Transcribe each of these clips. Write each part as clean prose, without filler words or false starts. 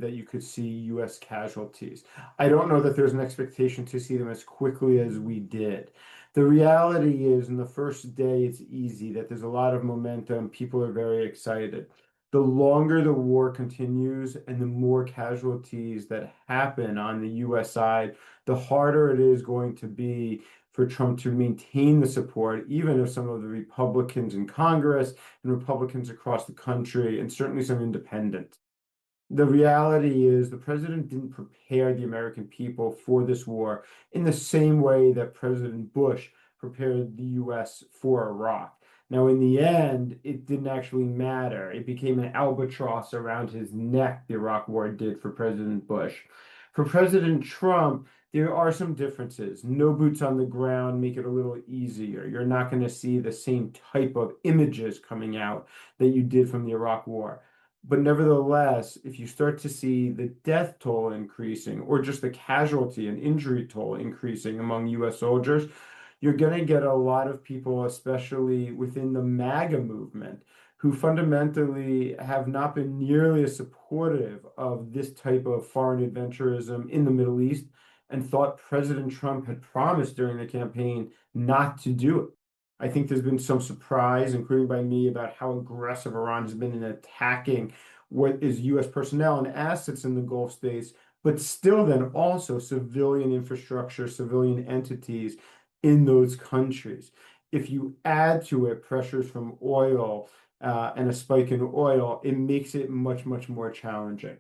that you could see U.S. casualties. I don't know that there's an expectation to see them as quickly as we did. The reality is, in the first day, it's easy, that there's a lot of momentum. People are very excited. The longer the war continues and the more casualties that happen on the U.S. side, the harder it is going to be for Trump to maintain the support, even of some of the Republicans in Congress and Republicans across the country, and certainly some independents. The reality is the president didn't prepare the American people for this war in the same way that President Bush prepared the US for Iraq. Now, in the end, it didn't actually matter. It became an albatross around his neck, the Iraq War did for President Bush. For President Trump, there are some differences. No boots on the ground make it a little easier. You're not going to see the same type of images coming out that you did from the Iraq War. But nevertheless, if you start to see the death toll increasing or just the casualty and injury toll increasing among US soldiers, you're going to get a lot of people, especially within the MAGA movement, who fundamentally have not been nearly as supportive of this type of foreign adventurism in the Middle East and thought President Trump had promised during the campaign not to do it. I think there's been some surprise, including by me, about how aggressive Iran has been in attacking what is U.S. personnel and assets in the Gulf states, but still then also civilian infrastructure, civilian entities in those countries. If you add to it pressures from oil and a spike in oil, it makes it much, much more challenging.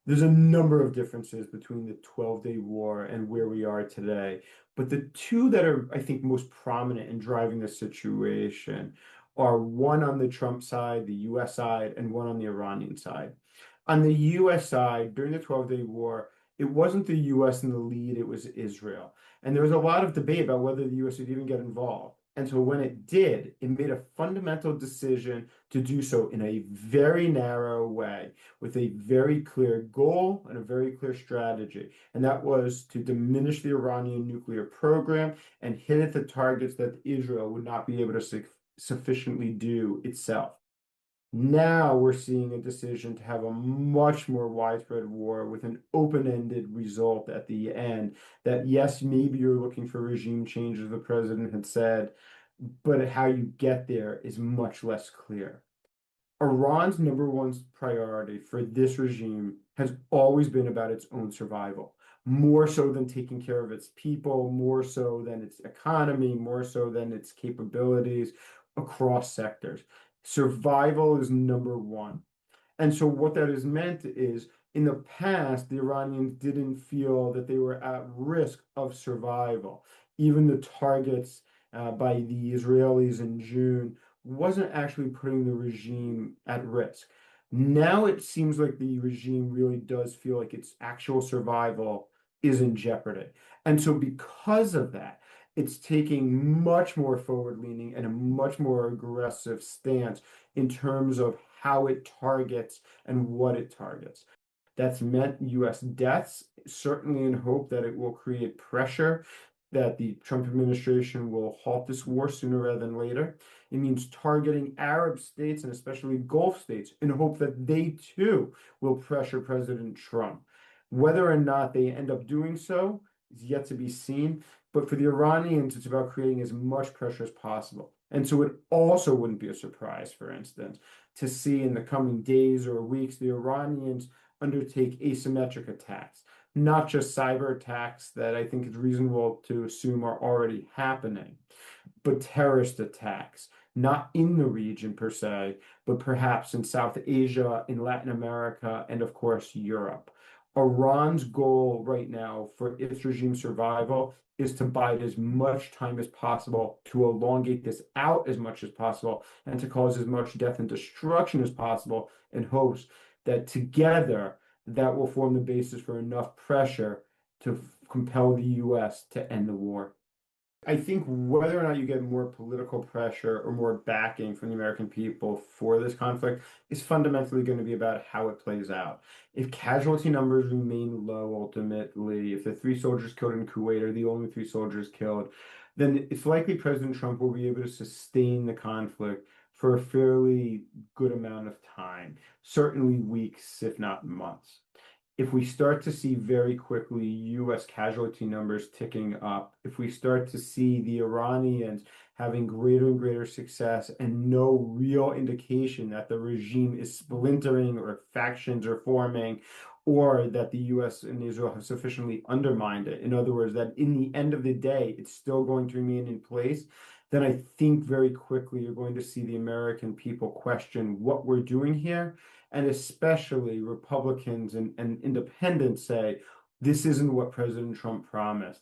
There's a number of differences between the 12-day war and where we are today. But the two that are, I think, most prominent in driving the situation are one on the Trump side, the US side, and one on the Iranian side. On the US side, during the 12-day war, it wasn't the US in the lead, it was Israel. And there was a lot of debate about whether the US would even get involved. And so when it did, it made a fundamental decision to do so in a very narrow way, with a very clear goal and a very clear strategy. And that was to diminish the Iranian nuclear program and hit at the targets that Israel would not be able to sufficiently do itself. Now we're seeing a decision to have a much more widespread war with an open-ended result at the end. That, yes, maybe you're looking for regime change, as the president had said, but how you get there is much less clear. Iran's number one priority for this regime has always been about its own survival, more so than taking care of its people, more so than its economy, more so than its capabilities across sectors. Survival is number one. And so what that has meant is, in the past, the Iranians didn't feel that they were at risk of survival. Even the targets by the Israelis in June wasn't actually putting the regime at risk. Now it seems like the regime really does feel like its actual survival is in jeopardy. And so because of that, it's taking much more forward-leaning and a much more aggressive stance in terms of how it targets and what it targets. That's meant U.S. deaths, certainly in hope that it will create pressure that the Trump administration will halt this war sooner rather than later. It means targeting Arab states and especially Gulf states in hope that they too will pressure President Trump. Whether or not they end up doing so is yet to be seen. But for the Iranians, it's about creating as much pressure as possible. And so it also wouldn't be a surprise, for instance, to see in the coming days or weeks the Iranians undertake asymmetric attacks, not just cyber attacks that I think it's reasonable to assume are already happening, but terrorist attacks, not in the region per se, but perhaps in South Asia, in Latin America, and of course, Europe. Iran's goal right now for its regime survival is to bide as much time as possible, to elongate this out as much as possible, and to cause as much death and destruction as possible in hopes that together that will form the basis for enough pressure to compel the US to end the war. I think whether or not you get more political pressure or more backing from the American people for this conflict is fundamentally going to be about how it plays out. If casualty numbers remain low, ultimately, if the 3 soldiers killed in Kuwait are the only 3 soldiers killed, then it's likely President Trump will be able to sustain the conflict for a fairly good amount of time, certainly weeks, if not months. if we start to see very quickly US casualty numbers ticking up, if we start to see the Iranians having greater and greater success and no real indication that the regime is splintering or factions are forming, or that the US and Israel have sufficiently undermined it, in other words, that in the end of the day, it's still going to remain in place, then I think very quickly you're going to see the American people question what we're doing here, and especially Republicans and independents say, this isn't what President Trump promised.